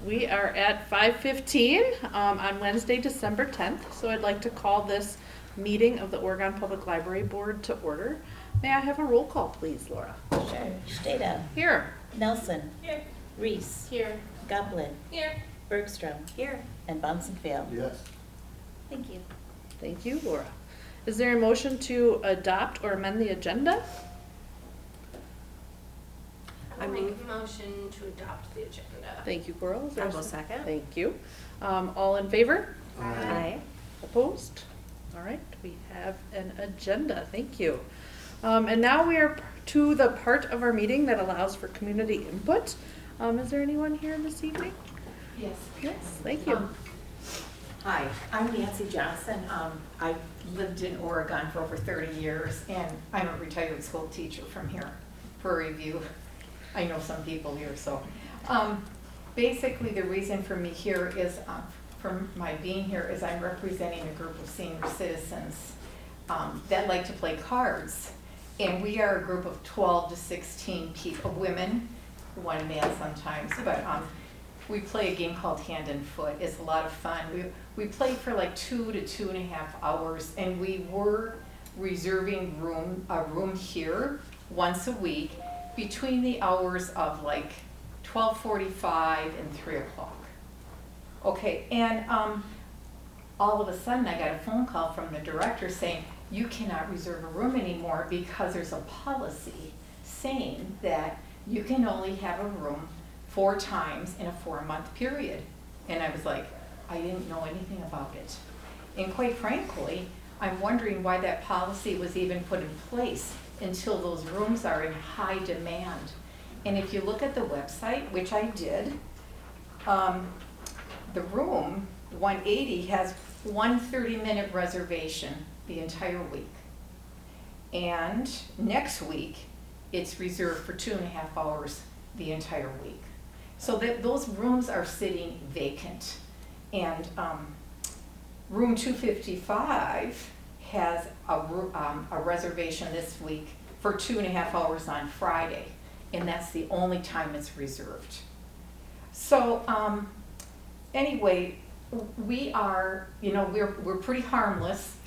We are at 5:15 on Wednesday, December 10th. So I'd like to call this meeting of the Oregon Public Library Board to order. May I have a roll call, please, Laura? Sure. Stata. Here. Nelson. Here. Reese. Here. Goblin. Here. Bergstrom. Here. And Bonsonfield. Yes. Thank you. Thank you, Laura. Is there a motion to adopt or amend the agenda? I make a motion to adopt the agenda. Thank you, Coral. Is there I a will s- second. Thank you. All in favor? Aye. Opposed? All right, we have an agenda, thank you. And now we are to the part of our meeting that allows for community input. Is there anyone here this evening? Yes. Yes, thank you. Hi, I'm Nancy Johnson. I lived in Oregon for over 30 years, and I'm a retired school teacher from here. Prairie View. I know some people here, so. Basically, the reason for me here is, for my being here, is I'm representing a group of senior citizens that like to play cards. And we are a group of 12 to 16 people, women, one man sometimes, but we play a game called Hand and Foot. It's a lot of fun. We played for like 2 to 2.5 hours, and we were reserving a room here once a week between the hours of like 12:45 and 3 o'clock. Okay, and all of a sudden I got a phone call from the director saying, you cannot reserve a room anymore because there's a policy saying that you can only have a room 4 times in a 4-month period. And I was like, I didn't know anything about it. And quite frankly, I'm wondering why that policy was even put in place until those rooms are in high demand. And if you look at the website, which I did, the room 180 has one 30-minute reservation the entire week. And next week, it's reserved for 2.5 hours the entire week. So that those rooms are sitting vacant. And room 255 has a reservation this week for 2.5 hours on Friday, and that's the only time it's reserved. So anyway, we are, we're pretty harmless.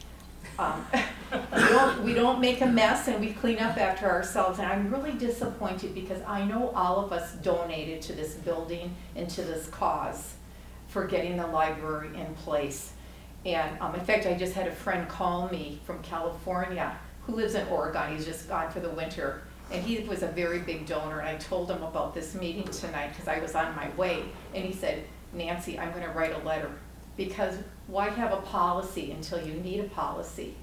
We don't make a mess, and we clean up after ourselves, and I'm really disappointed because I know all of us donated to this building and to this cause for getting the library in place. And in fact, I just had a friend call me from California who lives in Oregon. He's just gone for the winter, and he was a very big donor, and I told him about this meeting tonight because I was on my way, and he said, Nancy, I'm going to write a letter, because why have a policy until you need a policy,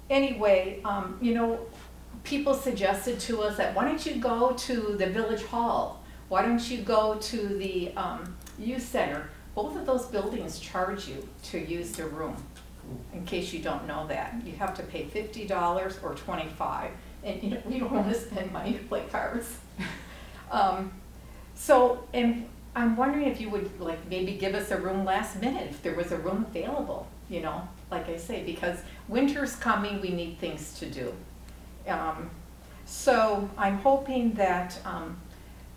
Anyway, people suggested to us that why don't you go to the Village Hall? Why don't you go to the youth center? Both of those buildings charge you to use the room. In case you don't know that, you have to pay $50 or $25, and you don't want to spend money to play cards. And I'm wondering if you would maybe give us a room last minute if there was a room available. Like I say, because winter's coming, we need things to do. So I'm hoping that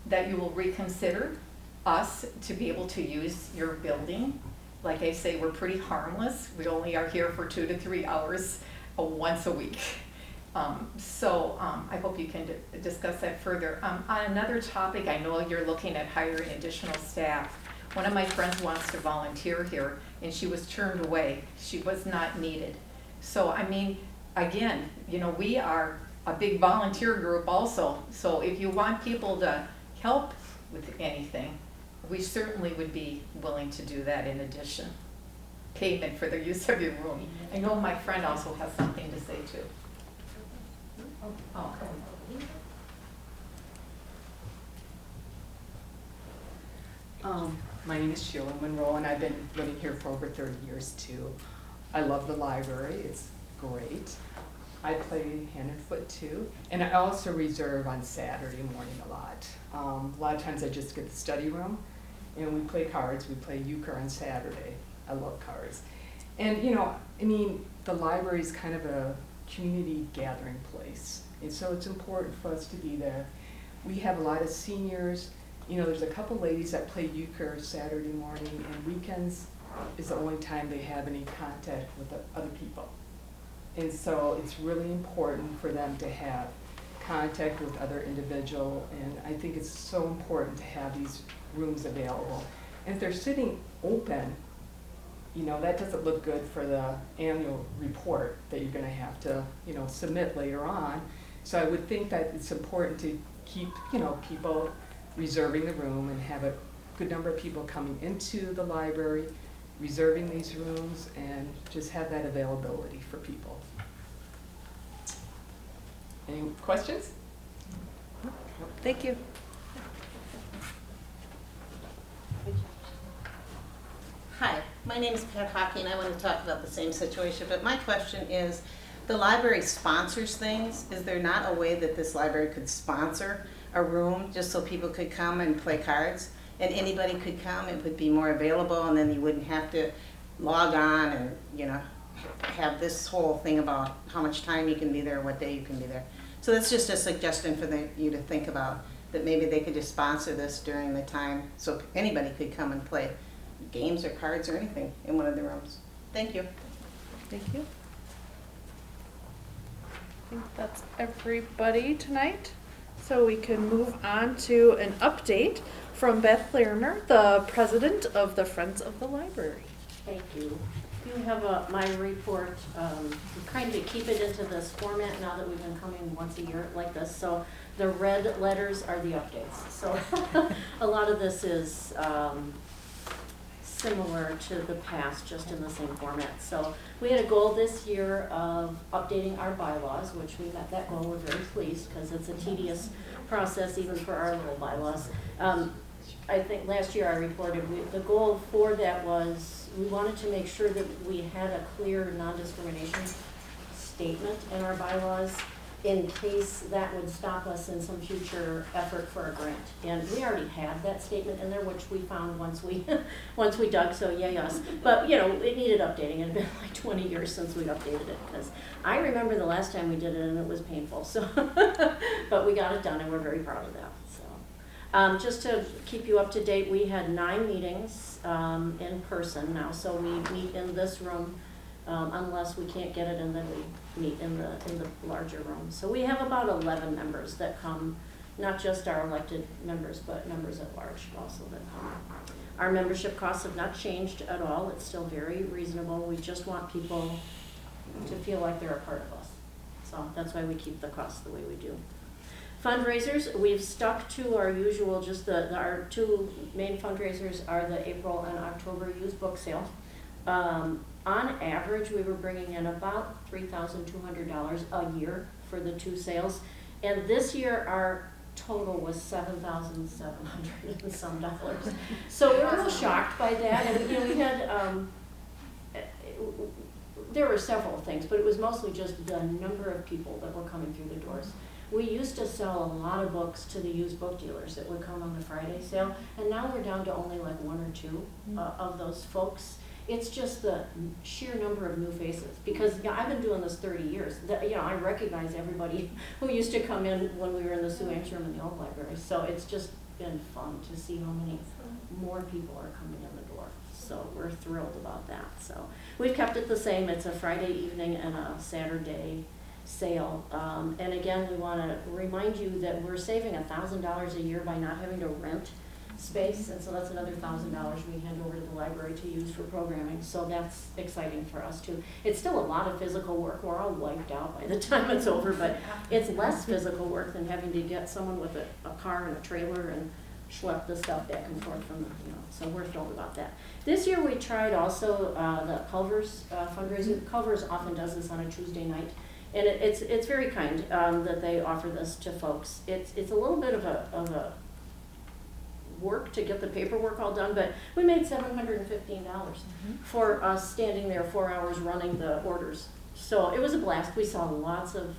that you will reconsider us to be able to use your building. Like I say, we're pretty harmless. We only are here for 2 to 3 hours once a week. I hope you can discuss that further. On another topic, I know you're looking at hiring additional staff. One of my friends wants to volunteer here, and she was turned away. She was not needed. So, again, we are a big volunteer group also. So if you want people to help with anything, we certainly would be willing to do that in addition. Payment for the use of your room. I know my friend also has something to say too. Oh, My name is Sheila Monroe, and I've been living here for over 30 years too. I love the library, it's great. I play hand and foot too, and I also reserve on Saturday morning a lot. A lot of times I just get the study room, and we play cards. We play euchre on Saturday. I love cards. And the library is kind of a community gathering place, and so it's important for us to be there. We have a lot of seniors you know, there's a couple ladies that play euchre Saturday morning, and weekends is the only time they have any contact with the other people. And so it's really important for them to have contact with other individual, and I think it's so important to have these rooms available. And if they're sitting open, you know, that doesn't look good for the annual report that you're gonna have to, you know, submit later on. So I would think that it's important to keep, you know, people reserving the room and have a good number of people coming into the library, reserving these rooms, and just have that availability for people. Any questions? Thank you. Hi, my name is Pat Hockey, and I want to talk about the same situation, but my question is, the library sponsors things. Is there not a way that this library could sponsor a room just so people could come and play cards? And anybody could come, it would be more available, and then you wouldn't have to log on and, you know, have this whole thing about how much time you can be there, what day you can be there. So that's just a suggestion for you to think about, that maybe they could just sponsor this during the time so anybody could come and play games or cards or anything in one of the rooms. Thank you. Thank you. I think that's everybody tonight. So we can move on to an update from Beth Lerner, the president of the Friends of the Library. Thank you. You have my report. We kind of keep it into this format now that we've been coming once a year like this. So the red letters are the updates. So a lot of this is similar to the past, just in the same format. So we had a goal this year of updating our bylaws, which we met that goal. We're very pleased because it's a tedious process even for our little bylaws. I think last year I reported the goal for that was we wanted to make sure that we had a clear non-discrimination statement in our bylaws in case that would stop us in some future effort for a grant. And we already had that statement in there, which we found once we once we dug, so yay us. But you know, it needed updating. It had been like 20 years since we'd updated it, because I remember the last time we did it and it was painful. So, but we got it done and we're very proud of that. So, just to keep you up to date, we had 9 meetings in person now. So we meet in this room. Unless we can't get it, and then we meet in the larger room. So we have about 11 members that come, not just our elected members, but members at large also that come. Our membership costs have not changed at all. It's still very reasonable. We just want people to feel like they're a part of us. So that's why we keep the costs the way we do. Fundraisers, we've stuck to our usual, just our 2 main fundraisers are the April and October used book sale. On average, we were bringing in about $3,200 a year for the 2 sales, and this year our total was $7,700 and some dollars. So we're a little shocked by that, and you know, we had there were several things, but it was mostly just the number of people that were coming through the doors. We used to sell a lot of books to the used book dealers that would come on the Friday sale, and now we're down to only like 1 or 2 of those folks. It's just the sheer number of new faces, because you know, I've been doing this 30 years. You know, I recognize everybody who used to come in when we were in the Sue Ames room in the old library. So it's just been fun to see how many more people are coming in the door. So we're thrilled about that. So we've kept it the same. It's a Friday evening and a Saturday sale. And again, we want to remind you that we're saving $1,000 a year by not having to rent space, and so that's another $1,000 we hand over to the library to use for programming. So that's exciting for us too. It's still a lot of physical work. We're all wiped out by the time it's over, but it's less physical work than having to get someone with a car and a trailer and schlepp the stuff back and forth from the, you know. So we're thrilled about that. This year we tried also the Culver's fundraiser. Culver's often does this on a Tuesday night, and it's very kind that they offer this to folks. It's a little bit of a work to get the paperwork all done, but we made $715 for us standing there 4 hours running the orders. So it was a blast. We saw lots of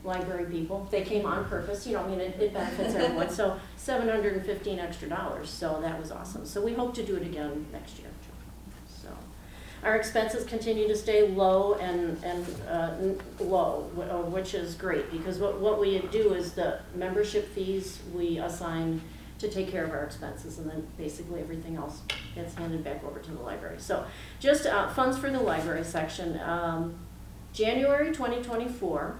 library people. They came on purpose, you know, I mean, it benefits everyone. So $715 extra, so that was awesome. So we hope to do it again next year. So our expenses continue to stay low and low, which is great, because what we do is the membership fees we assign to take care of our expenses, and then basically everything else gets handed back over to the library. So just funds for the library section. January 2024,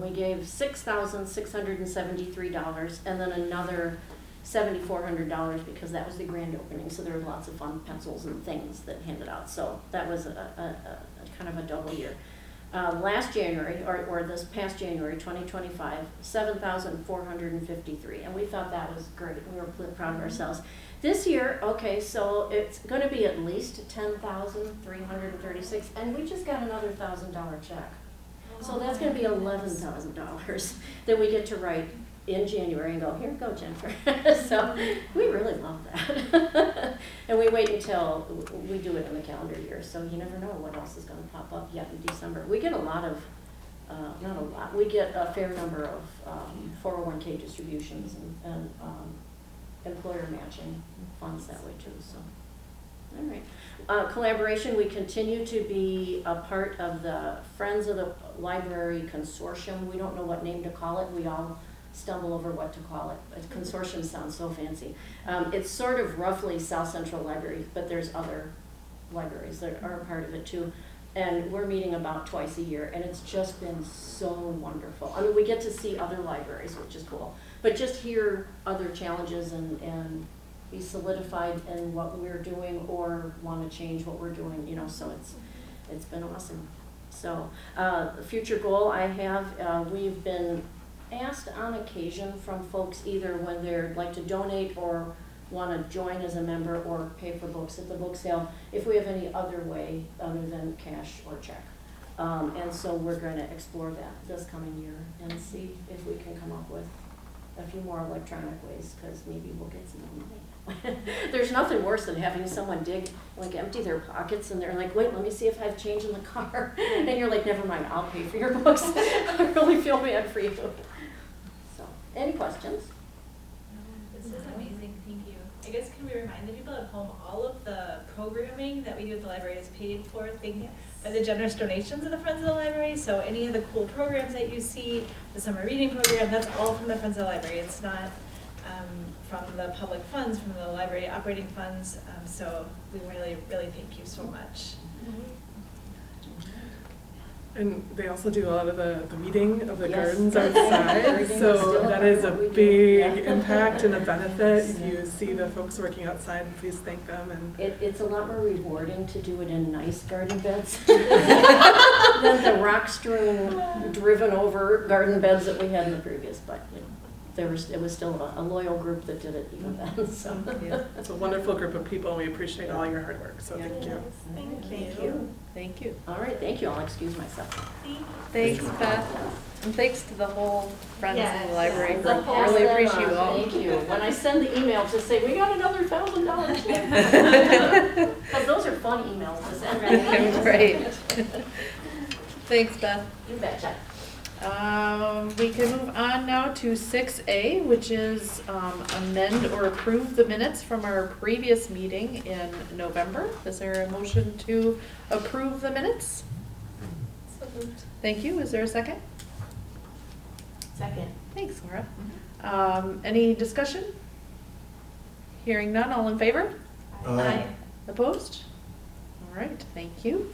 we gave $6,673, and then another $7,400 because that was the grand opening, so there were lots of fun pencils and things that handed out. So that was a kind of a double year. Last January, or this past January, 2025, $7,453, and we thought that was great. We were proud of ourselves. This year, okay, so it's going to be at least $10,336, and we just got another $1,000 check. So that's going to be $11,000 that we get to write in January and go, here, go, Jennifer. So we really love that. And we wait until we do it in the calendar year, so you never know what else is going to pop up yet in December. We get a lot of, not a lot, we get a fair number of 401k distributions and employer matching funds that way too, so. All right. Collaboration, we continue to be a part of the Friends of the Library Consortium. We don't know what name to call it. We all stumble over what to call it. Consortium sounds so fancy. It's sort of roughly South Central Library, but there's other libraries that are a part of it too. And we're meeting about twice a year, and it's just been so wonderful. I mean, we get to see other libraries, which is cool, but just hear other challenges and be solidified in what we're doing or want to change what we're doing, you know, so it's been awesome. So the future goal I have, we've been asked on occasion from folks either when they'd like to donate or want to join as a member or pay for books at the book sale, if we have any other way other than cash or check. And so we're going to explore that this coming year and see if we can come up with a few more electronic ways, because maybe we'll get some more money. There's nothing worse than having someone empty their pockets and they're like, wait, let me see if I have change in the car. And you're like, never mind, I'll pay for your books. I really feel bad for you. So, any questions? This is amazing, thank you. I guess can we remind the people at home, all of the programming that we do at the library is paid for by the generous donations of the Friends of the Library. So any of the cool programs that you see, the summer reading program, that's all from the Friends of the Library. It's not from the public funds, from the library operating funds. So we really, really thank you so much. And they also do a lot of the weeding of the Yes. gardens outside, Everything is so still that a is a part of what we do. big Yeah. impact and a benefit. If you see the folks working outside, please thank them. And It's a lot more rewarding to do it in nice garden beds than the rock-strewn, driven over garden beds that we had in the previous, but you know, it was still a loyal group that did it even then, so. Yeah. it's a wonderful group of people, and we appreciate all your hard work, so thank you. Thank you. Thank you. All right, thank you. I'll excuse myself. Thanks, Beth. And thanks to the whole Friends of the Yes. Library The group. whole Really appreciate you all. Thank you. When I send the email to say, we got another $1,000. Because those are fun emails to send, right? Right. Thanks, Beth. You betcha. We can move on now to 6A, which is amend or approve the minutes from our previous meeting in November. Is there a motion to approve the minutes? So moved. Thank you. Is there a second? Second. Thanks, Laura. Any discussion? Hearing none, all in favor? Aye. Opposed? All right, thank you.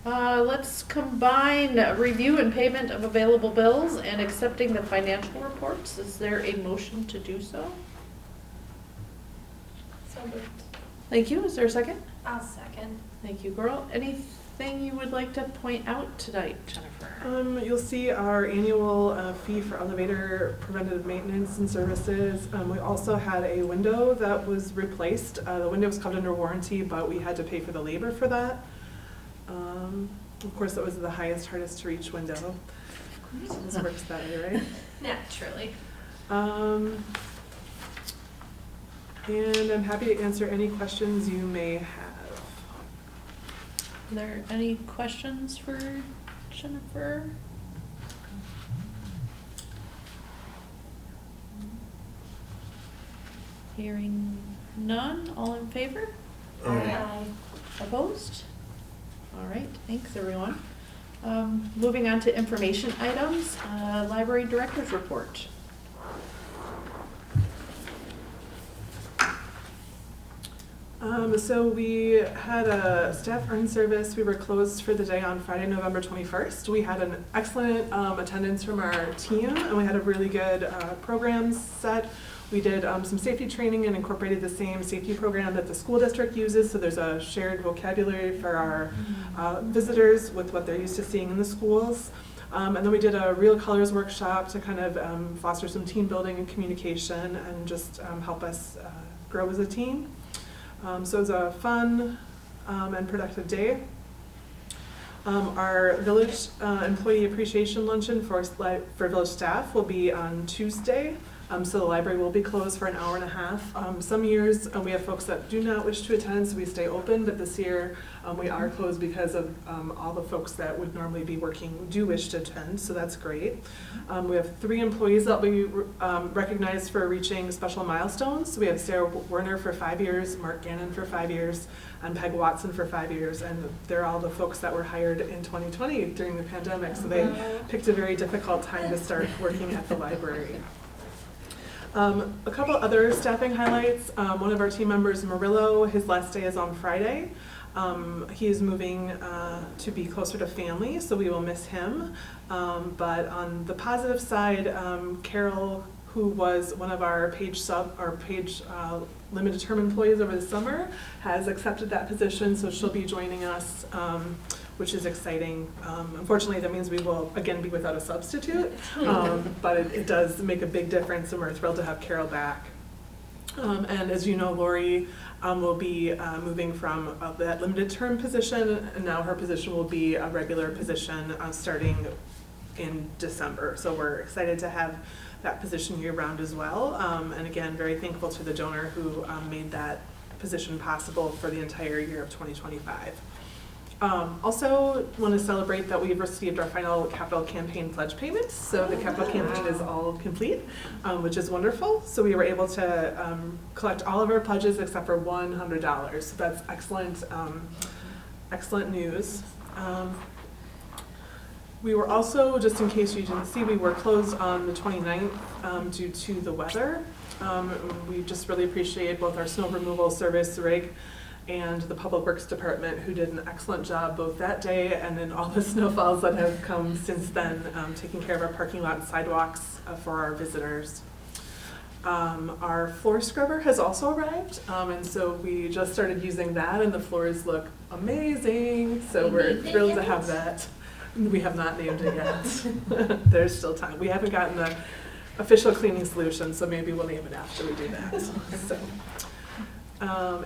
Let's combine review and payment of available bills and accepting the financial reports. Is there a motion to do so? So moved. Thank you. Is there a second? I'll second. Thank you, girl. Anything you would like to point out tonight, Jennifer? You'll see our annual fee for elevator preventative maintenance and services. We also had a window that was replaced. The window was covered under warranty, but we had to pay for the labor for that. Of course, that was the highest, hardest to reach window. So this works that way, right? Naturally. And I'm happy to answer any questions you may have. Are there any questions for Jennifer? Hearing none, all in favor? Aye. Opposed? All right, thanks everyone. Moving on to information items, library director's report. So we had a staff earned service. We were closed for the day on Friday, November 21st. We had an excellent attendance from our team, and we had a really good programs set. We did some safety training and incorporated the same safety program that the school district uses, so there's a shared vocabulary for our visitors with what they're used to seeing in the schools. And then we did a Real Colors workshop to kind of foster some team building and communication and just help us grow as a team. So it was a fun and productive day. Our village employee appreciation luncheon for village staff will be on Tuesday. So the library will be closed for an hour and a half. Some years we have folks that do not wish to attend, so we stay open, but this year we are closed because of all the folks that would normally be working do wish to attend, so that's great. We have 3 employees that will be recognized for reaching special milestones. So we have Sarah Werner for 5 years, Mark Gannon for 5 years, and Peg Watson for 5 years, and they're all the folks that were hired in 2020 during the pandemic, so they picked a very difficult time to start working at the library. A couple other staffing highlights. One of our team members, Murillo, his last day is on Friday. He is moving to be closer to family, so we will miss him. But on the positive side, Carol, who was one of our page limited term employees over the summer, has accepted that position, so she'll be joining us, which is exciting. Unfortunately, that means we will again be without a substitute, but it does make a big difference, and we're thrilled to have Carol back. And as you know, Lori will be moving from that limited term position, and now her position will be a regular position starting in December. So we're excited to have that position year round as well. And again, very thankful to the donor who made that position possible for the entire year of 2025. Also want to celebrate that we've received our final capital campaign pledge payments. So the capital campaign is all complete, which is wonderful. So we were able to collect all of our pledges except for $100. So that's excellent, excellent news. We were also, just in case you didn't see, we were closed on the 29th due to the weather. We just really appreciate both our snow removal service, RIG, and the Public Works Department, who did an excellent job both that day and in all the snowfalls that have come since then, taking care of our parking lot and sidewalks for our visitors. Our floor scrubber has also arrived, and so we just started using that, and the floors look amazing, so we're thrilled to have that. We have not named it yet. There's still time. We haven't gotten the official cleaning solution, so maybe we'll name it after we do that. So.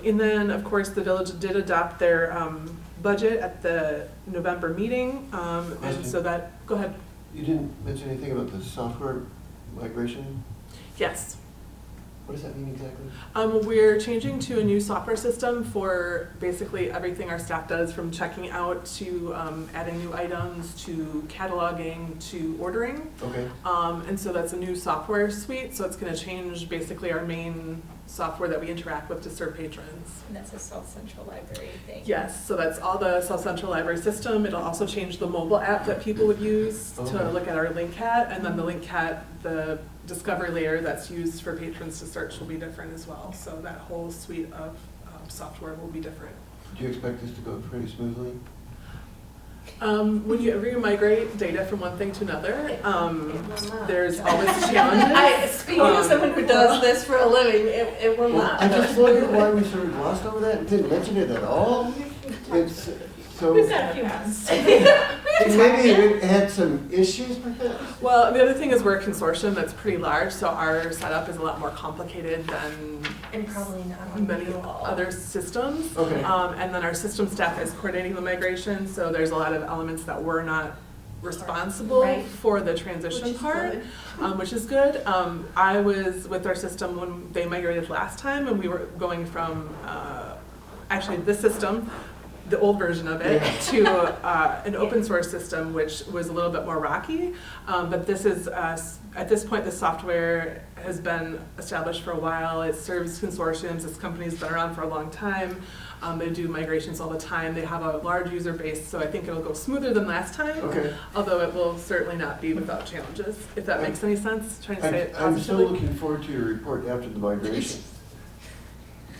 And then, of course, the village did adopt their budget at the November meeting, and so that, go ahead. You didn't mention anything about the software migration? Yes. What does that mean exactly? We're changing to a new software system for basically everything our staff does, from checking out to adding new items to cataloging to ordering. Okay. And so that's a new software suite, so it's going to change basically our main software that we interact with to serve patrons. And that's a South Central Library thing. Yes, so that's all the South Central Library system. It'll also change the mobile app that people would use to look at our LinkCat, and then the LinkCat, the discovery layer that's used for patrons to search will be different as well. So that whole suite of software will be different. Do you expect this to go pretty smoothly? When you ever migrate data from one thing to another, there's always challenges. Speaking of someone who does this for a living, it will not. I just wondered why we sort of glossed over that and didn't mention it at all. It's so. We've got a few months. Maybe it had some issues perhaps? Well, the other thing is we're a consortium that's pretty large, so our setup is a lot more complicated than And probably not on many you all. other systems. Okay. And then our system staff is coordinating the migration, so there's a lot of elements that we're not responsible Right. for the transition part, which is good. I was with our system when they migrated last time, and we were going from actually this system, the old version of it, to an open source system, which was a little bit more rocky. But this is, at this point, the software has been established for a while. It serves consortiums. This company's been around for a long time. They do migrations all the time. They have a large user base, so I think it'll go smoother than last time. Okay. Although it will certainly not be without challenges, if that makes any sense. Trying to say it I'm still positively. looking forward to your report after the migration.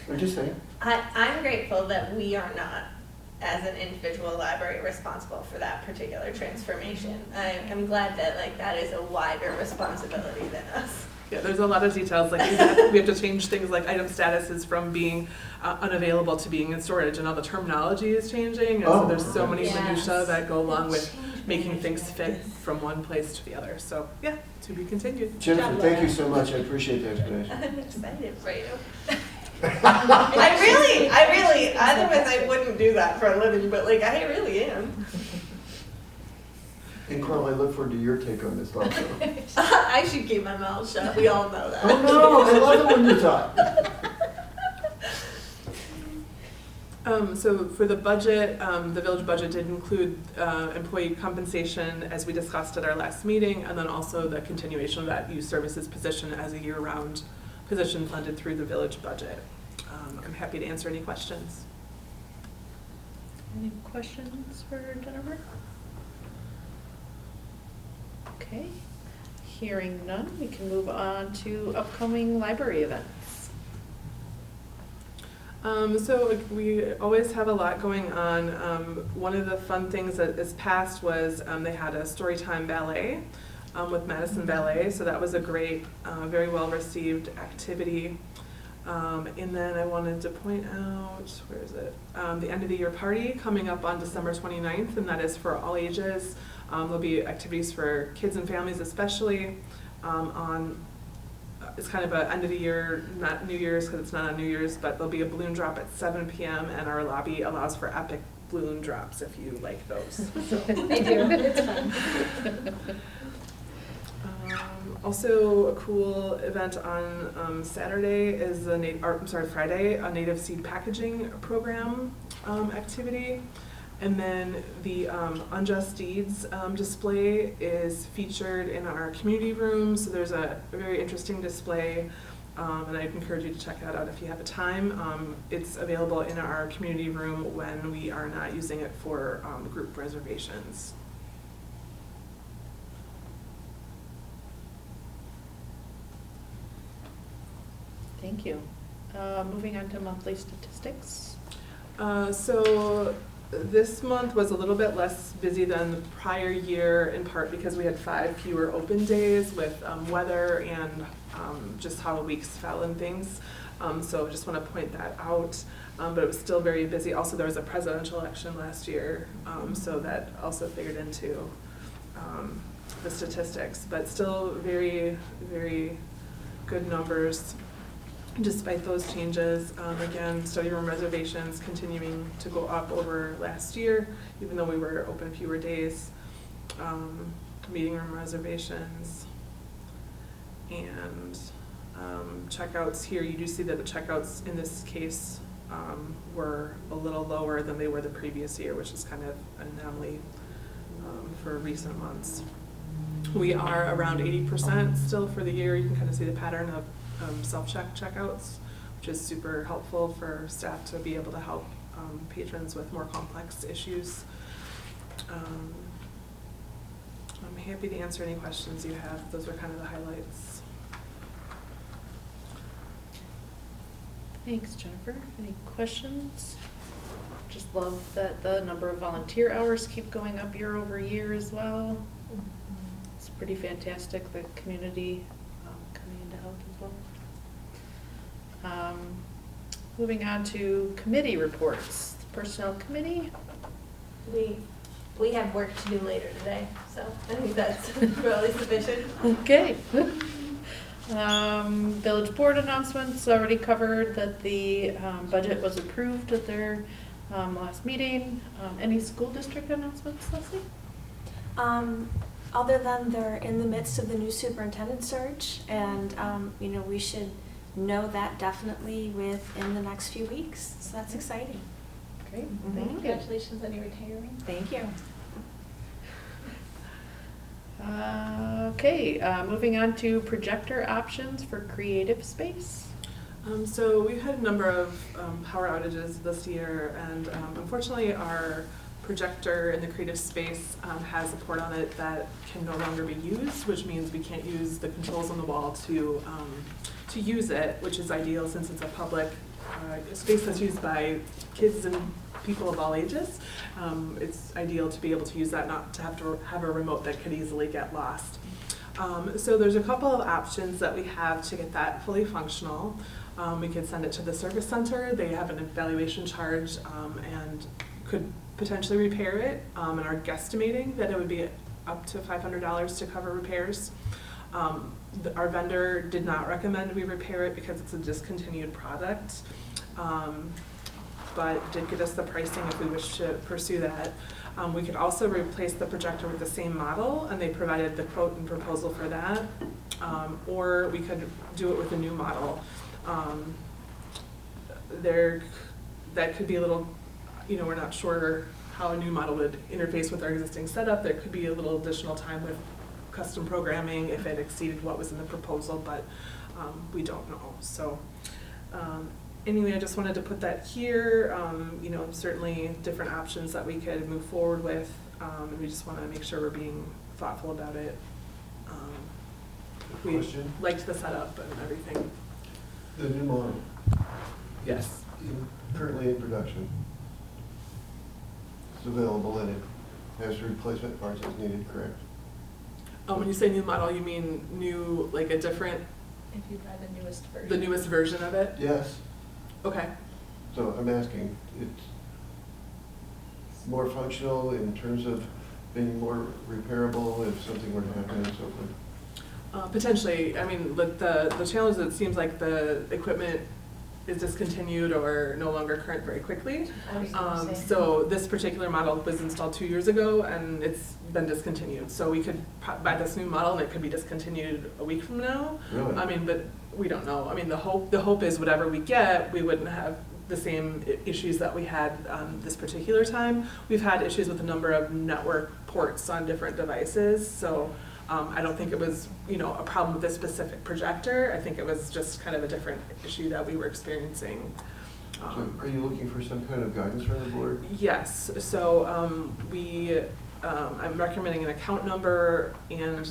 I'm just saying. I'm grateful that we are not, as an individual library, responsible for that particular transformation. I'm glad that like that is a wider responsibility than us. Yeah, there's a lot of details, like we have to change things like item statuses from being unavailable to being in storage, and all the terminology is changing, and so there's so many Yes. minutia that go along with making things fit from one place to the other. So yeah, to be continued. Jennifer, thank you so much. I appreciate the explanation. I'm excited for you. I really, otherwise I wouldn't do that for a living, but like I really am. And Carl, I look forward to your take on this also. I should keep my mouth shut. We all know that. Oh no, I love it when you talk. So for the budget, the village budget did include employee compensation, as we discussed at our last meeting, and then also the continuation of that youth services position as a year-round position funded through the village budget. I'm happy to answer any questions. Any questions for Jennifer? Okay, hearing none, we can move on to upcoming library events. So we always have a lot going on. One of the fun things that is past was they had a storytime ballet with Madison Ballet, so that was a great, very well received activity. And then I wanted to point out, where is it? The end of the year party coming up on December 29th, and that is for all ages. There'll be activities for kids and families especially. It's kind of a end of the year, not New Year's because it's not on New Year's, but there'll be a balloon drop at 7 p.m. and our lobby allows for epic balloon drops if you like those. I do. It's fun. Also, a cool event on Saturday is Friday, a native seed packaging program activity. And then the Unjust Deeds display is featured in our community room. So there's a very interesting display, and I'd encourage you to check that out if you have a time. It's available in our community room when we are not using it for group reservations. Thank you. Moving on to monthly statistics. So this month was a little bit less busy than the prior year, in part because we had 5 fewer open days with weather and just how weeks fell and things. So I just want to point that out. But it was still very busy. Also, there was a presidential election last year, so that also figured into the statistics. But still very, very good numbers despite those changes. Again, study room reservations continuing to go up over last year, even though we were open fewer days. Meeting room reservations and checkouts here. You do see that the checkouts in this case were a little lower than they were the previous year, which is kind of an anomaly for recent months. We are around 80% still for the year. You can kind of see the pattern of self-checkouts, which is super helpful for staff to be able to help patrons with more complex issues. I'm happy to answer any questions you have. Those are kind of the highlights. Thanks, Jennifer. Any questions? Just love that the number of volunteer hours keep going up year over year as well. It's pretty fantastic, the community coming in to help as well. Moving on to committee reports. The Personnel Committee. We have work to do later today, so I think that's probably sufficient. Okay. Village board announcements already covered that the budget was approved at their last meeting. Any school district announcements, Leslie? Other than they're in the midst of the new superintendent search, and we should know that definitely within the next few weeks. So that's exciting. Great, thank you. Congratulations on your retirement. Thank you. Okay, moving on to projector options for creative space. So we've had a number of power outages this year, and unfortunately our projector in the creative space has a port on it that can no longer be used, which means we can't use the controls on the wall to use it, which is ideal since it's a public a space that's used by kids and people of all ages. It's ideal to be able to use that, not to have a remote that could easily get lost. So there's a couple of options that we have to get that fully functional. We could send it to the service center. They have an evaluation charge and could potentially repair it, and are guesstimating that it would be up to $500 to cover repairs. Our vendor did not recommend we repair it because it's a discontinued product, but did get us the pricing if we wish to pursue that. We could also replace the projector with the same model, and they provided the quote and proposal for that, or we could do it with a new model. That could be a little, we're not sure how a new model would interface with our existing setup. There could be a little additional time with custom programming if it exceeded what was in the proposal, but we don't know. So anyway, I just wanted to put that here. Certainly different options that we could move forward with, and we just want to make sure we're being thoughtful about it. We Question? liked the setup and everything. The new model, Yes. currently in production, it's available and it has replacement parts as needed, correct? When you say new model, you mean new, like a different, If you buy the newest version. the newest version of it? Yes. Okay. So I'm asking, it's more functional in terms of being more repairable if something were to happen and so forth? Potentially. I mean, the challenge is it seems like the equipment is discontinued or no longer current very quickly. I was gonna say. So this particular model was installed 2 years ago and it's been discontinued. So we could buy this new model and it could be discontinued a week from now. Really? I mean, but we don't know. I mean, the hope is whatever we get, we wouldn't have the same issues that we had this particular time. We've had issues with a number of network ports on different devices. So I don't think it was, a problem with this specific projector. I think it was just kind of a different issue that we were experiencing. So are you looking for some kind of guidance from the board? Yes, so I'm recommending an account number and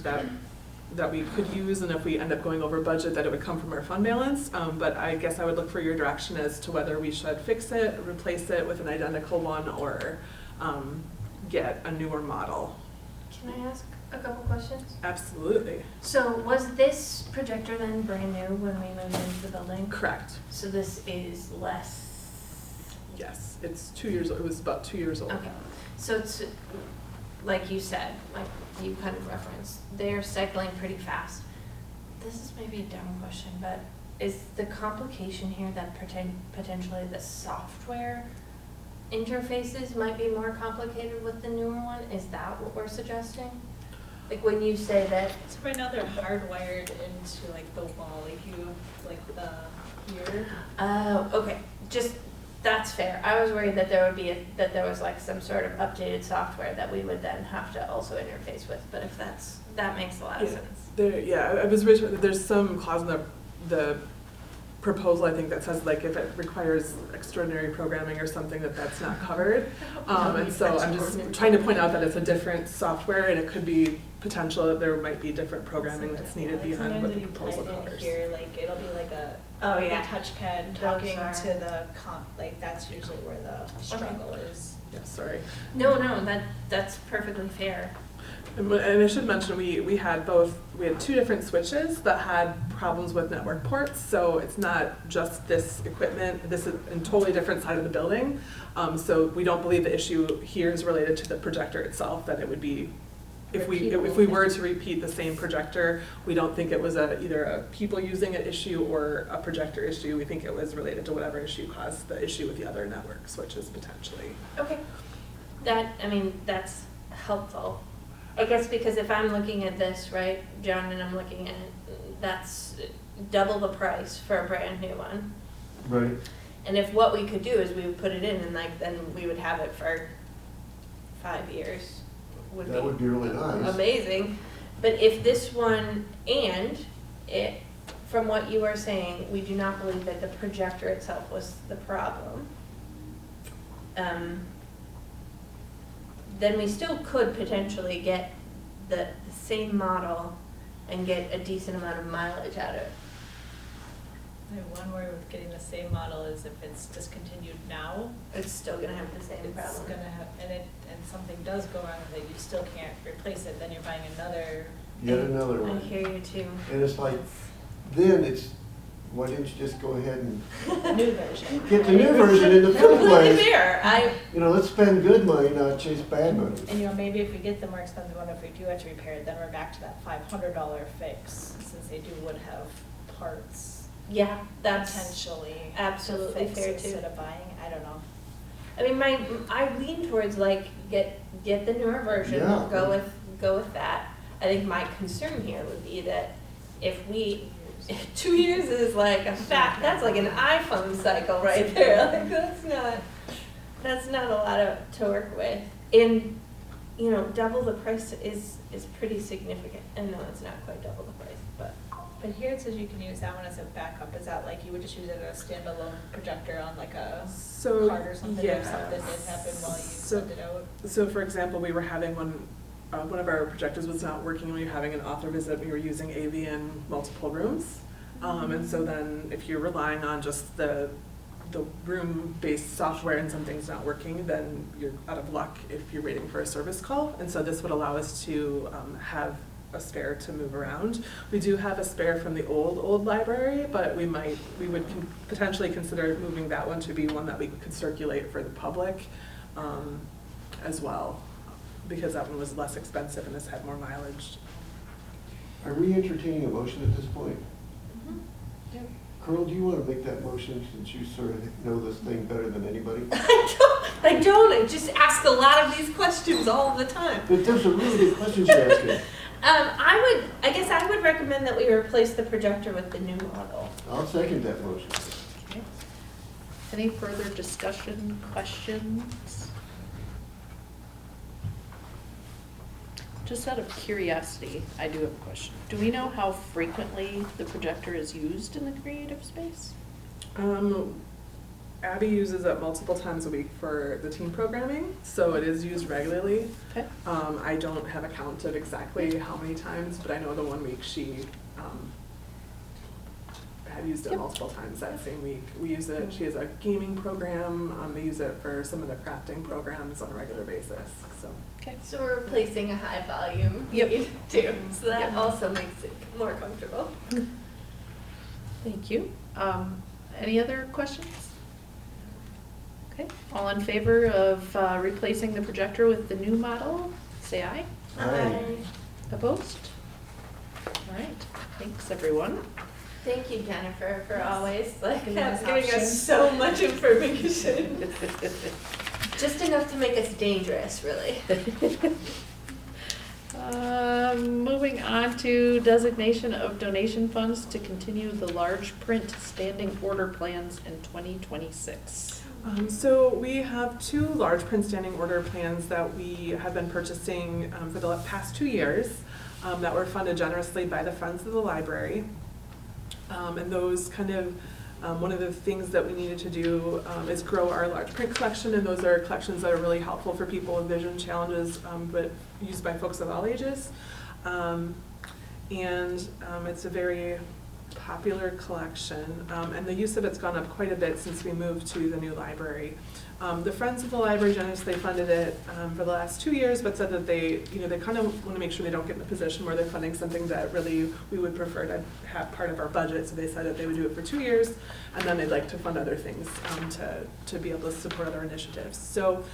that we could use, and if we end up going over budget, that it would come from our fund balance. But I guess I would look for your direction as to whether we should fix it, replace it with an identical one, or get a newer model. Can I ask a couple questions? Absolutely. So was this projector then brand new when we moved into the building? Correct. So this is less, Yes, it's 2 years old. It was about 2 years old. okay. So it's, like you said, like you kind of referenced, they're cycling pretty fast. This is maybe a dumb question, but is the complication here that potentially the software interfaces might be more complicated with the newer one? Is that what we're suggesting? Like when you say that, So right now they're hardwired into like the wall, like you, like the here. okay, just, that's fair. I was worried that there would be, that there was like some sort of updated software that we would then have to also interface with, but if that makes a lot of Yeah. sense. I was there's some clause in the proposal, I think, that says like if it requires extraordinary programming or something, that's not covered. And so I'm just trying to point out that it's a different software and it could be potential that there might be different programming that's needed Like beyond what the sometimes when you proposal type in covers. here, like it'll be like a Oh, yeah. touchpad Those talking are- to the like that's usually where the struggle is. Yeah, sorry. No, that's perfectly fair. And I should mention, we had 2 different switches that had problems with network ports, so it's not just this equipment, this is a totally different side of the building. So we don't believe the issue here is related to the projector itself, that it would be, if we were to repeat the same projector, we don't think it was either a people using it issue or a projector issue. We think it was related to whatever issue caused the issue with the other network switches potentially. Okay. That's helpful. I guess because if I'm looking at this, right, John, and I'm looking at it, that's double the price for a brand new one. Right. And if what we could do is we would put it in and then we would have it for 5 years. That would be really nice. Amazing. But if this one, from what you are saying, we do not believe that the projector itself was the problem, then we still could potentially get the same model and get a decent amount of mileage out of it. One worry with getting the same model is if it's discontinued now, It's still gonna have the same it's problem. gonna have, and something does go wrong with it, you still can't replace it, then you're buying another. Yet another I one. hear you too. And it's like, then it's, why didn't you just go ahead and New version. get the new version in the first Completely place? fair. You know, let's spend good money, not chase bad money. And maybe if we get the more expensive one, if we do have to repair it, then we're back to that $500 fix, since they would have parts Yeah, that's potentially absolutely to fix fair instead too. of buying, I don't know. I mean, I lean towards like get the newer version. Yeah. Go with that. I think my concern here would be that if 2 years is like a fact, that's like an iPhone cycle right there. Like that's not a lot to work with. And double the price is pretty significant. And no, it's not quite double the price, but. But here it says you can use that one as a backup, is that like you would just use it as a standalone projector on like a So, card or something yeah. if something did happen while you So- sent it out? So for example, we were having one of our projectors was not working, we were having an author visit, we were using AV in multiple rooms. And so then if you're relying on just the room-based software and something's not working, then you're out of luck if you're waiting for a service call. And so this would allow us to have a spare to move around. We do have a spare from the old library, but we would potentially consider moving that one to be one that we could circulate for the public as well, because that one was less expensive and this had more mileage. Are we entertaining a motion at this point? Carl, do you want to make that motion since you sort of know this thing better than anybody? I don't. I just ask a lot of these questions all the time. But those are really good questions you're asking. I guess I would recommend that we replace the projector with the new model. I'll second that motion. Okay. Any further discussion, questions? Just out of curiosity, I do have a question. Do we know how frequently the projector is used in the creative space? Abby uses it multiple times a week for the teen programming, so it is used regularly. Okay. I don't have a count of exactly how many times, but I know the 1 week she had used it Yep. multiple times that same week. We use it, she has a gaming program, they use it for some of the crafting programs on a regular basis, so. Okay. So we're replacing a high volume Yep. need too. So that Yep. also makes it more comfortable. Thank you. Any other questions? Okay, all in favor of replacing the projector with the new model, say aye. Aye. Opposed? All right, thanks, everyone. Thank you, Jennifer, for always Giving us giving options. us so much information. Just enough to make us dangerous, really. Moving on to designation of donation funds to continue the large print standing order plans in 2026. So we have 2 large print standing order plans that we have been purchasing for the past 2 years that were funded generously by the Friends of the Library. And those kind of, one of the things that we needed to do is grow our large print collection, and those are collections that are really helpful for people with vision challenges, but used by folks of all ages. And it's a very popular collection, and the use of it's gone up quite a bit since we moved to the new library. The Friends of the Library generously funded it for the last 2 years, but said that they kind of want to make sure they don't get in a position where they're funding something that really we would prefer to have part of our budget. So they said that they would do it for 2 years, and then they'd like to fund other things to be able to support other initiatives. So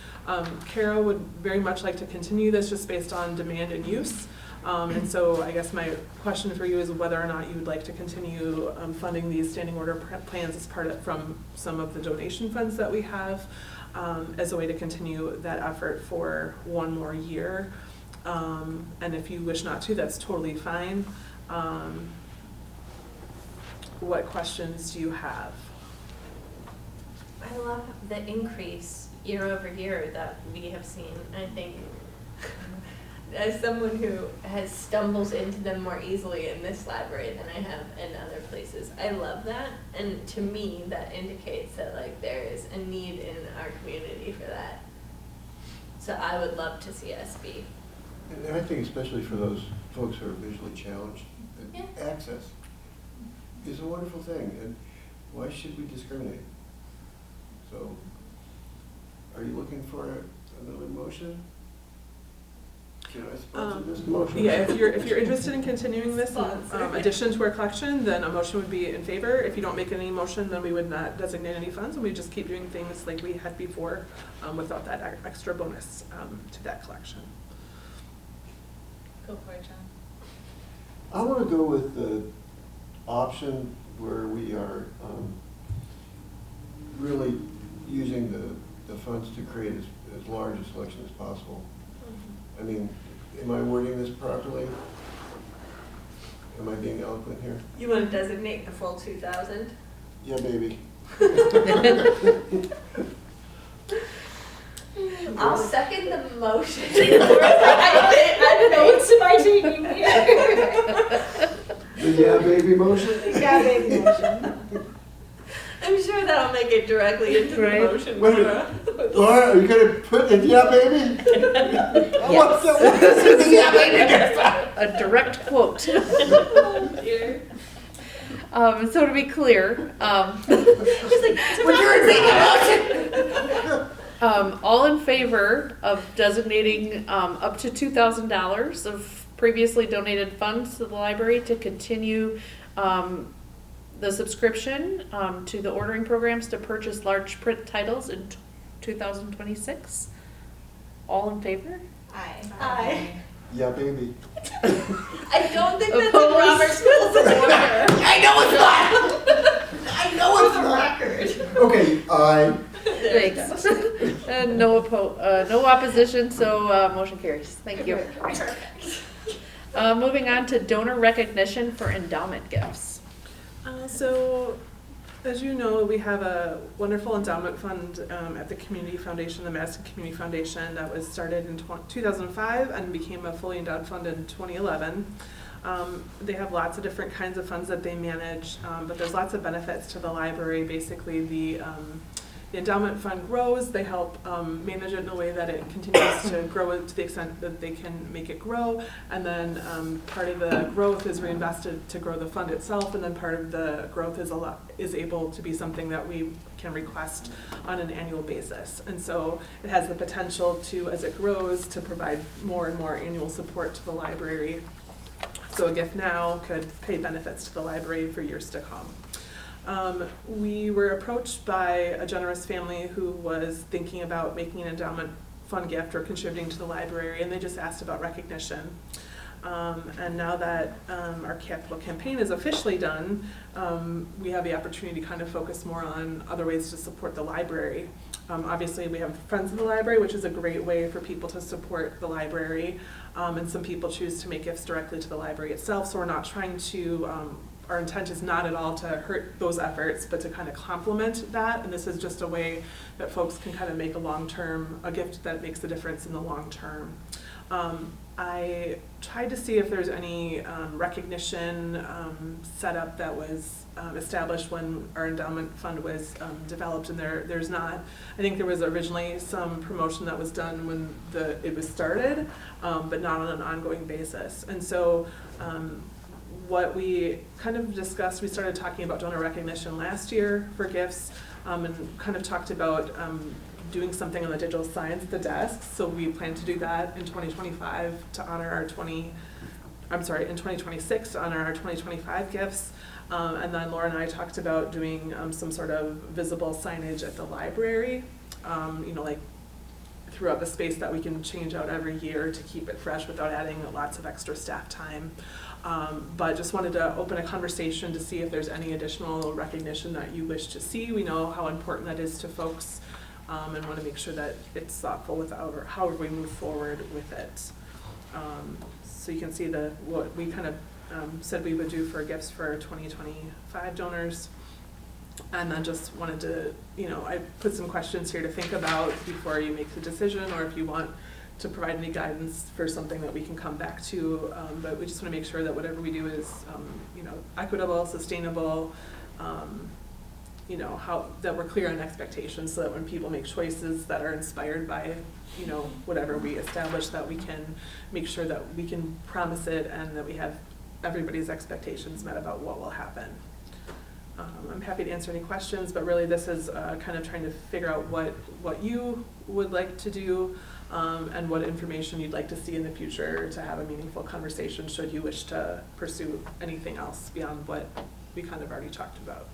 Kara would very much like to continue this just based on demand and use. And so I guess my question for you is whether or not you would like to continue funding these standing order plans as from some of the donation funds that we have as a way to continue that effort for 1 more year. And if you wish not to, that's totally fine. What questions do you have? I love the increase year over year that we have seen. I think as someone who stumbles into them more easily in this library than I have in other places, I love that. And to me, that indicates that there is a need in our community for that. So I would love to see us be. And I think especially for those folks who are visually challenged, Yeah. access is a wonderful thing. And why should we discriminate? So, are you looking for another motion? Can I sponsor this motion? Yeah, if you're interested in continuing this addition to our collection, then a motion would be in favor. If you don't make any motion, then we would not designate any funds, and we just keep doing things like we had before, without that extra bonus to that collection. Go for it, John. I want to go with the option where we are really using the funds to create as large a selection as possible. I mean, am I wording this properly? Am I being eloquent here? You want to designate the full 2,000? Yeah, baby. I'll second the motion. I don't know what's my taking here. The yeah, baby motion? Yeah, baby motion. I'm sure that'll make it directly into Right. the motion. Wait a minute. Laura, are you going to put the yeah, baby? What's the yeah, baby? A direct quote. Oh, dear. So to be clear, all in favor of designating up to $2,000 of previously donated funds to the library to continue the subscription to the ordering programs to purchase large print titles in 2026? All in favor? Aye. Yeah, baby. I don't think that's Opposed? in Robert's rules of order. I know it's not! I know it's not! Record. Okay, aye. Thanks. And no opposition, so motion carries. Thank you. Moving on to donor recognition for endowment gifts. So, as you know, we have a wonderful endowment fund at the Community Foundation, the Madison Community Foundation, that was started in 2005 and became a fully endowed fund in 2011. They have lots of different kinds of funds that they manage, but there's lots of benefits to the library. Basically, the endowment fund grows, they help manage it in a way that it continues to grow to the extent that they can make it grow, and then part of the growth is reinvested to grow the fund itself, and then part of the growth is able to be something that we can request on an annual basis. And so it has the potential to, as it grows, to provide more and more annual support to the library. So a gift now could pay benefits to the library for years to come. We were approached by a generous family who was thinking about making an endowment fund gift or contributing to the library, and they just asked about recognition. And now that our capital campaign is officially done, we have the opportunity to kind of focus more on other ways to support the library. Obviously, we have Friends of the Library, which is a great way for people to support the library, and some people choose to make gifts directly to the library itself, so we're not trying to our intent is not at all to hurt those efforts, but to kind of complement that. And this is just a way that folks can kind of make a gift that makes a difference in the long term. I tried to see if there's any recognition setup that was established when our endowment fund was developed, and there's not. I think there was originally some promotion that was done when it was started, but not on an ongoing basis. And so what we kind of discussed, we started talking about donor recognition last year for gifts, and kind of talked about doing something on the digital signs at the desks. So we plan to do that in 2025 to honor our in 2026 to honor our 2025 gifts. And then Laura and I talked about doing some sort of visible signage at the library, like throughout the space that we can change out every year to keep it fresh without adding lots of extra staff time. But just wanted to open a conversation to see if there's any additional recognition that you wish to see. We know how important that is to folks, and want to make sure that it's thoughtful with however we move forward with it. So you can see what we kind of said we would do for gifts for 2025 donors. And then just wanted to, I put some questions here to think about before you make the decision, or if you want to provide any guidance for something that we can come back to. But we just want to make sure that whatever we do is, equitable, sustainable, that we're clear on expectations, so that when people make choices that are inspired by, whatever we establish, that we can make sure that we can promise it and that we have everybody's expectations met about what will happen. I'm happy to answer any questions, but really this is kind of trying to figure out what you would like to do and what information you'd like to see in the future to have a meaningful conversation should you wish to pursue anything else beyond what we kind of already talked about.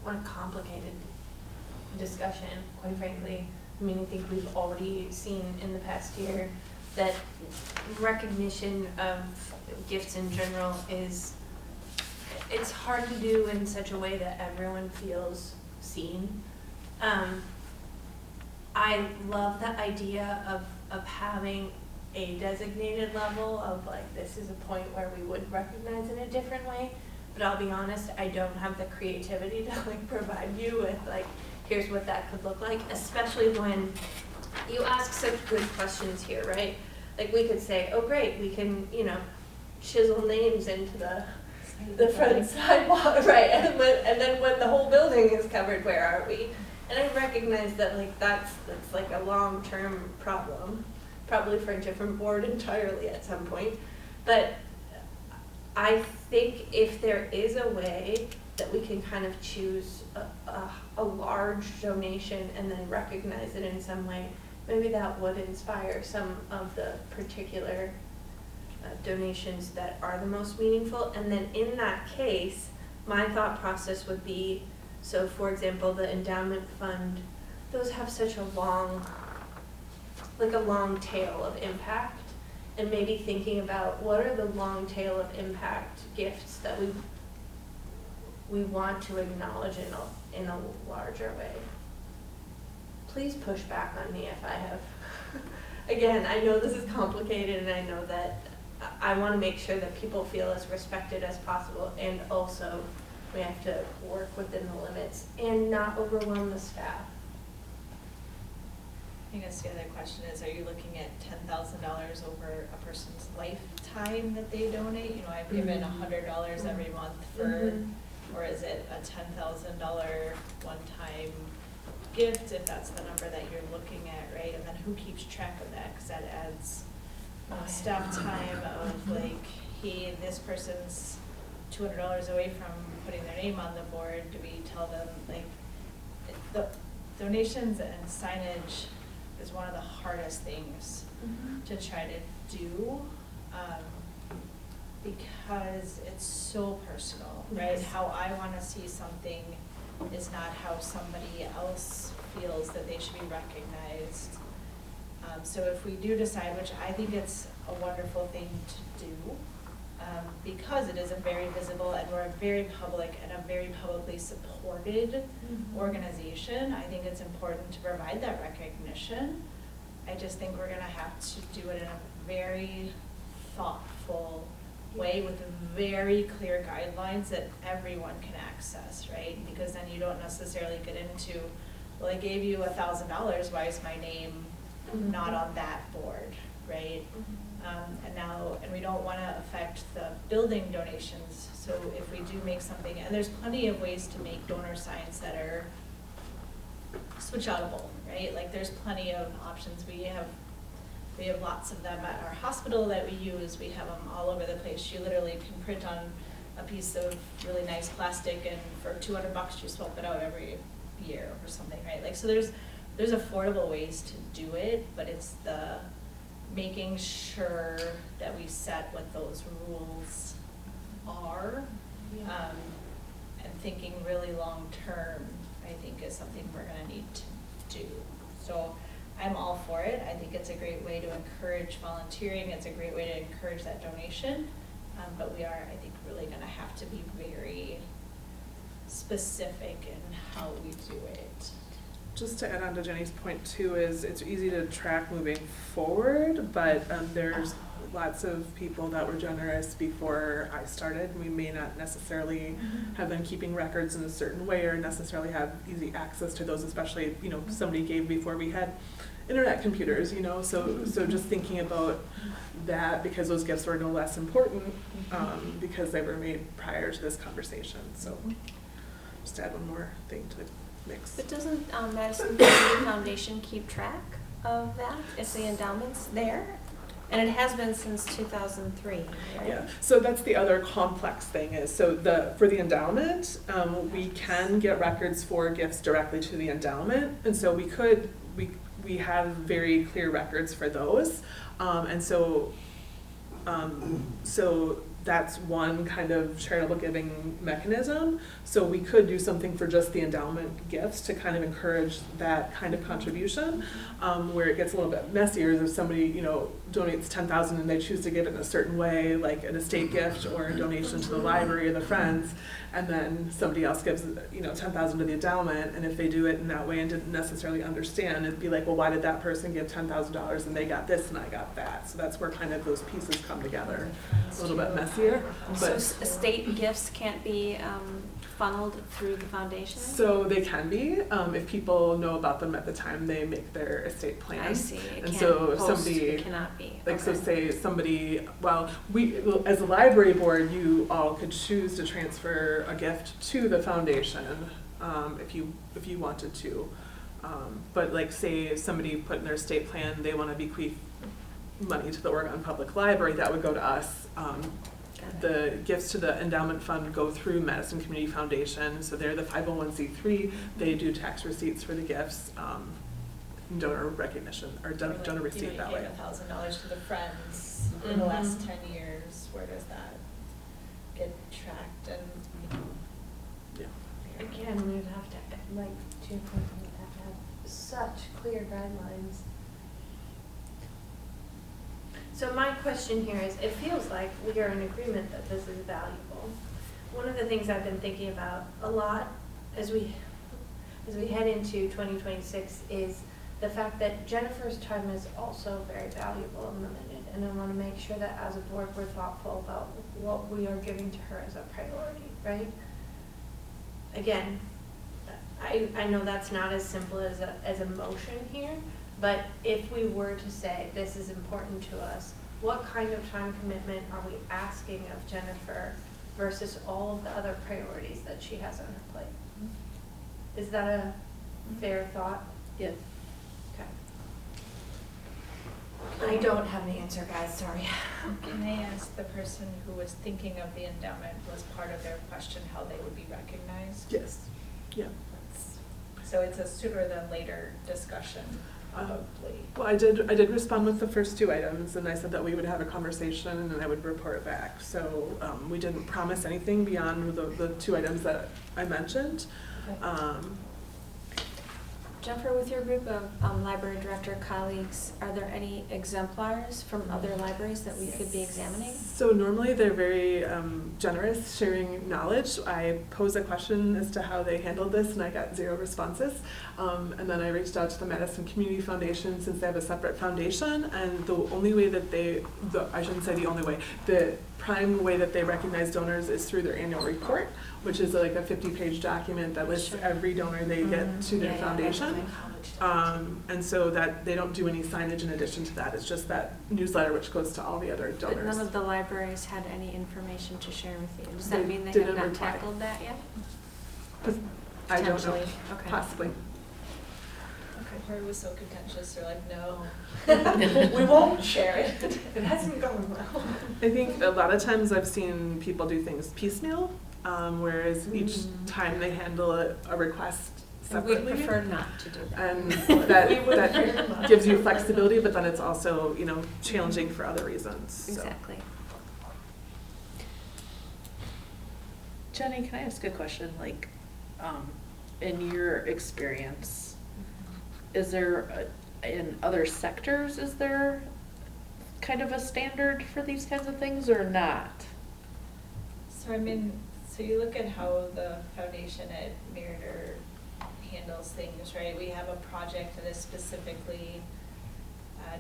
What a complicated discussion, quite frankly. I mean, I think we've already seen in the past year that recognition of gifts in general it's hard to do in such a way that everyone feels seen. I love the idea of having a designated level of like, this is a point where we would recognize in a different way, but I'll be honest, I don't have the creativity to like provide you with like, here's what that could look like, especially when you ask such good questions here, right? Like we could say, oh great, we can, chisel names into the front sidewalk, right? And then when the whole building is covered, where are we? And I recognize that like that's like a long-term problem, probably for a different board entirely at some point. But I think if there is a way that we can kind of choose a large donation and then recognize it in some way, maybe that would inspire some of the particular donations that are the most meaningful. And then in that case, my thought process would be, so for example, the endowment fund, those have such a long tail of impact, and maybe thinking about what are the long tail of impact gifts that we want to acknowledge in a larger way. Please push back on me if I have. Again, I know this is complicated, and I know that I want to make sure that people feel as respected as possible, and also we have to work within the limits and not overwhelm the staff. I guess the other question is, are you looking at $10,000 over a person's lifetime that they donate? I've given $100 every month for, or is it a $10,000 one-time gift, if that's the number that you're looking at, right? And then who keeps track of that? Because that adds staff time of like, hey, this person's $200 away from putting their name on the board. Do we tell them, like, the donations and signage is one of the hardest things to try to do, because it's so personal, right? How I want to see something is not how somebody else feels that they should be recognized. So if we do decide, which I think it's a wonderful thing to do, because it is a very visible and we're a very public and a very publicly supported organization, I think it's important to provide that recognition. I just think we're going to have to do it in a very thoughtful way with very clear guidelines that everyone can access, right? Because then you don't necessarily get into, well, I gave you $1,000, why is my name not on that board, right? And we don't want to affect the building donations. So if we do make something, and there's plenty of ways to make donor signs that are switch outable, right? Like there's plenty of options. We have lots of them at our hospital that we use. We have them all over the place. You literally can print on a piece of really nice plastic, and for $200 you swap it out every year or something, right? Like, so there's affordable ways to do it, but it's the making sure that we set what those rules are, and thinking really long term, I think, is something we're going to need to do. So I'm all for it. I think it's a great way to encourage volunteering. It's a great way to encourage that donation. But we are, I think, really going to have to be very specific in how we do it. Just to add on to Jenny's point too, is it's easy to track moving forward, but there's lots of people that were generous before I started. We may not necessarily have them keeping records in a certain way or necessarily have easy access to those, especially, somebody gave before we had internet computers, so just thinking about that, because those gifts were no less important because they were made prior to this conversation. So just add one more thing to the mix. But doesn't Madison Community Foundation keep track of that if the endowment's there? And it has been since 2003, right? Yeah, so that's the other complex thing is, so for the endowment, we can get records for gifts directly to the endowment. And so we have very clear records for those. And so that's one kind of charitable giving mechanism. So we could do something for just the endowment gifts to kind of encourage that kind of contribution. Where it gets a little bit messier is if somebody, donates 10,000 and they choose to give it in a certain way, like an estate gift or a donation to the library or the Friends, and then somebody else gives, 10,000 to the endowment, and if they do it in that way and didn't necessarily understand, it'd be like, well, why did that person give $10,000 and they got this and I got that? So that's where kind of those pieces come together. A little bit messier, So but. estate gifts can't be funneled through the foundation? So they can be, if people know about them at the time they make their estate plan. I see. It And can't so if post, somebody, it cannot be. like, so Okay. say somebody, as a library board, you all could choose to transfer a gift to the foundation, if you wanted to. But like, say somebody put in their estate plan, they want to bequeath money to the Oregon Public Library, that would go to us. The gifts to the endowment fund go through Madison Community Foundation, so they're the 501c3. They do tax receipts for the gifts, donor recognition, or donor receipt that way. You gave $1,000 to the Friends in the last 10 years. Where does that get tracked? And Again, we would have to, like, to your point, we would have to have such clear guidelines. So my question here is, it feels like we are in agreement that this is valuable. One of the things I've been thinking about a lot as we head into 2026 is the fact that Jennifer's time is also very valuable and limited, and I want to make sure that as a board we're thoughtful about what we are giving to her as a priority, right? Again, I know that's not as simple as a motion here, but if we were to say this is important to us, what kind of time commitment are we asking of Jennifer versus all of the other priorities that she has on her plate? Is that a fair thought? Yes. Okay. I don't have an answer, guys, sorry. can I ask the person who was thinking of the endowment, was part of their question how they would be recognized? Yes, yeah. So it's a sooner than later discussion, probably. Well, I did respond with the first two items, and I said that we would have a conversation and then I would report back. So we didn't promise anything beyond the two items that I mentioned. Okay. Jennifer, with your group of library director colleagues, are there any exemplars from other libraries that we could be examining? So normally they're very generous sharing knowledge. I posed a question as to how they handled this and I got 0 responses. And then I reached out to the Madison Community Foundation since they have a separate foundation, and the only way that I shouldn't say the only way, the prime way that they recognize donors is through their annual report, which is like a 50-page document that lists every donor they get to their foundation. And so that they don't do any signage in addition to that. It's just that newsletter which goes to all the other donors. But none of the libraries had any information to share with you. Does They that mean they didn't have not reply. tackled that yet? I don't know. Potentially, okay. Possibly. I heard it was so contentious, they're like, no, we won't share it. It hasn't gone well. I think a lot of times I've seen people do things piecemeal, whereas each time they handle a request And we'd separately. prefer not to do that. And that gives you flexibility, but then it's also, challenging for other reasons. So. Exactly. Jenny, can I ask a question? Like, in your experience, is there, in other sectors, is there kind of a standard for these kinds of things or not? So so you look at how the foundation at Meritor handles things, right? We have a project that is specifically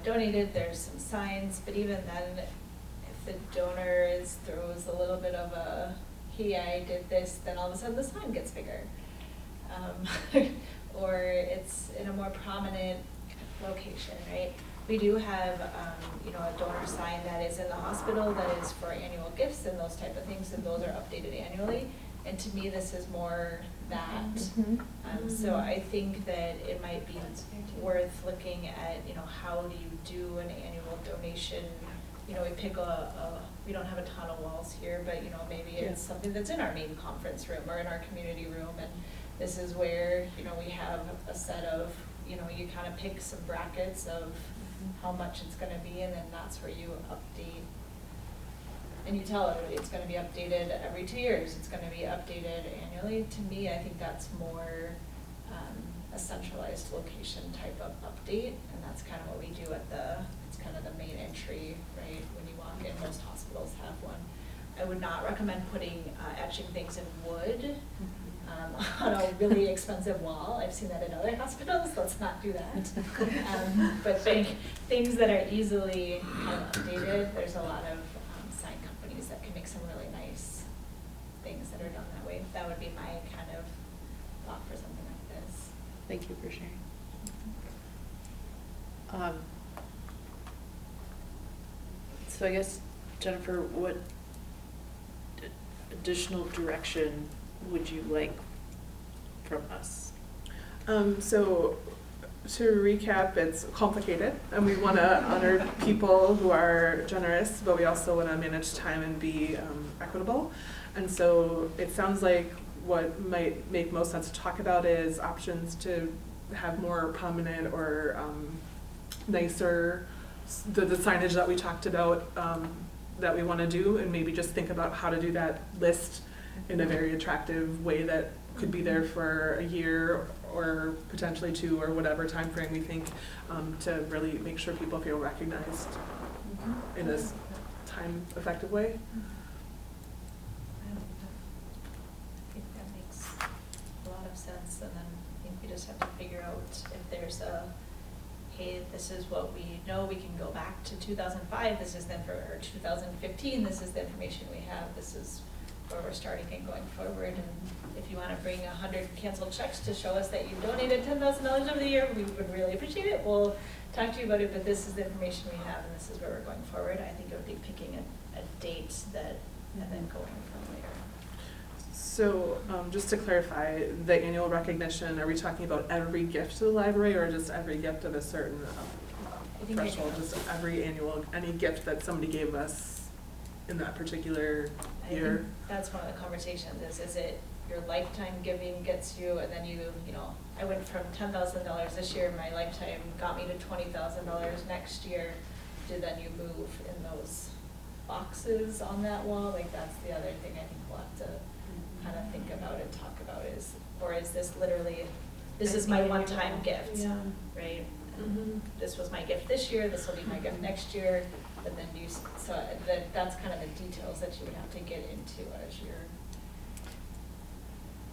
donated, there's some signs, but even then, if the donor throws a little bit of a, hey, I did this, then all of a sudden the sign gets bigger. Or it's in a more prominent location, right? We do have, a donor sign that is in the hospital that is for annual gifts and those type of things, and those are updated annually. And to me, this is more that. Mhm. So I think that it might be worth looking at, you know, how do you do an annual donation? You know, we pick we don't have a ton of walls here, but you know, maybe it's something that's in our main conference room or in our community room, and this is where, you know, we have a set of, you know, you kind of pick some brackets of how much it's gonna be, and then that's where you update. And you tell everybody it's gonna be updated every 2 years, it's gonna be updated annually. To me, I think that's more a centralized location type of update, and that's kind of what we do it's kind of the main entry, right, when you walk in. Most hospitals have one. I would not recommend putting, etching things in wood on a really expensive wall. I've seen that in other hospitals, let's not do that. But things that are easily kind of updated, there's a lot of sign companies that can make some really nice things that are done that way. That would be my kind of thought for something like this. Thank you for sharing. So I guess, Jennifer, what additional direction would you like from us? So to recap, it's complicated, and we want to honor people who are generous, but we also want to manage time and be equitable. And so it sounds like what might make most sense to talk about is options to have more prominent or nicer, the signage that we talked about that we want to do, and maybe just think about how to do that list in a very attractive way that could be there for a year or potentially 2 or whatever time frame we think, to really make sure people feel recognized in a time-effective way. I think that makes a lot of sense, and then I think we just have to figure out if there's hey, this is what we know, we can go back to 2005, this is then for, or 2015, this is the information we have, this is where we're starting and going forward. And if you want to bring 100 canceled checks to show us that you donated $10,000 over the year, we would really appreciate it. We'll talk to you about it, but this is the information we have, and this is where we're going forward. I think it would be picking a date that, and then going from there. So just to clarify, the annual recognition, are we talking about every gift to the library or just every gift of a certain threshold? Just any gift that somebody gave us in that particular year? I think that's one of the conversations is it your lifetime giving gets you, and then you know, I went from $10,000 this year, my lifetime got me to $20,000 next year. Do then you move in those boxes on that wall? Like that's the other thing I think we'll have to kind of think about and talk about is, or is this literally, this is my one-time gift, right? Mm-hmm. This was my gift this year, this will be my gift next year, but then so that's kind of the details that you would have to get into as you're.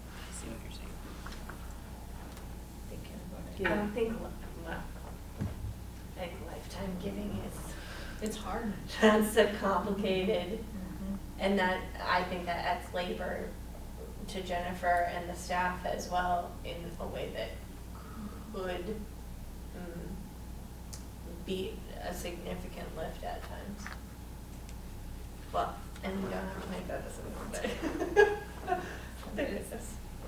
I see what you're saying. Thinking about it. Yeah. I don't think, like lifetime giving is, It's hard. that's a complicated, Mhm. and that, I think that adds labor to Jennifer and the staff as well in a way that could be a significant lift at times. Well, and we don't have to make that decision, but.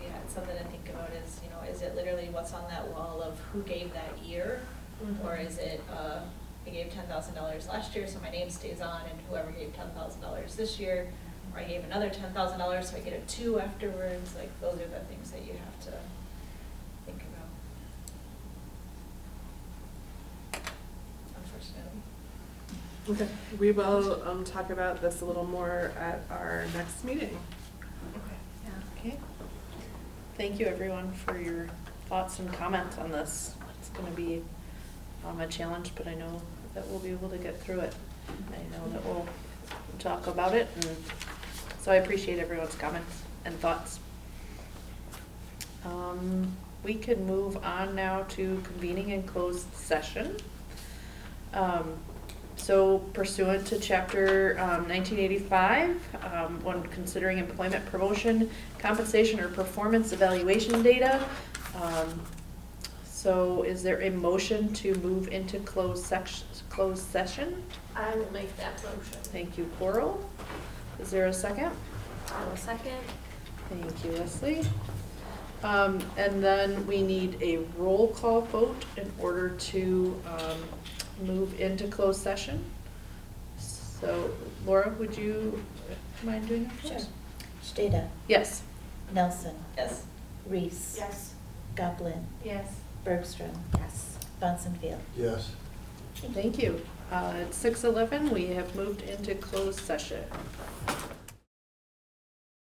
Yeah, it's something to think about is, you know, is it literally what's on that wall of who gave that year? Mhm. Or is it, I gave $10,000 last year, so my name stays on, and whoever gave $10,000 this year, or I gave another $10,000, so I get a 2 afterwards, like, those are the things that you have to think about. Unfortunately. Okay, we will talk about this a little more at our next meeting. Okay. Thank you, everyone, for your thoughts and comments on this. It's going to be a challenge, but I know that we'll be able to get through it. I know that we'll talk about it, and so I appreciate everyone's comments and thoughts. We can move on now to convening in closed session. So pursuant to Chapter 1985, when considering employment promotion, compensation, or performance evaluation data. So is there a motion to move into closed session? I will make that motion. Thank you, Coral. Is there a second? I will second. Thank you, Leslie. And then we need a roll call vote in order to move into closed session. So Laura, would you mind doing that for us? Stata, Yes. Nelson, Yes. Reese. Yes. Goblin, Yes. Bergstrom. Yes. Bonsonfield. Yes. Thank you. At 6:11, we have moved into closed session.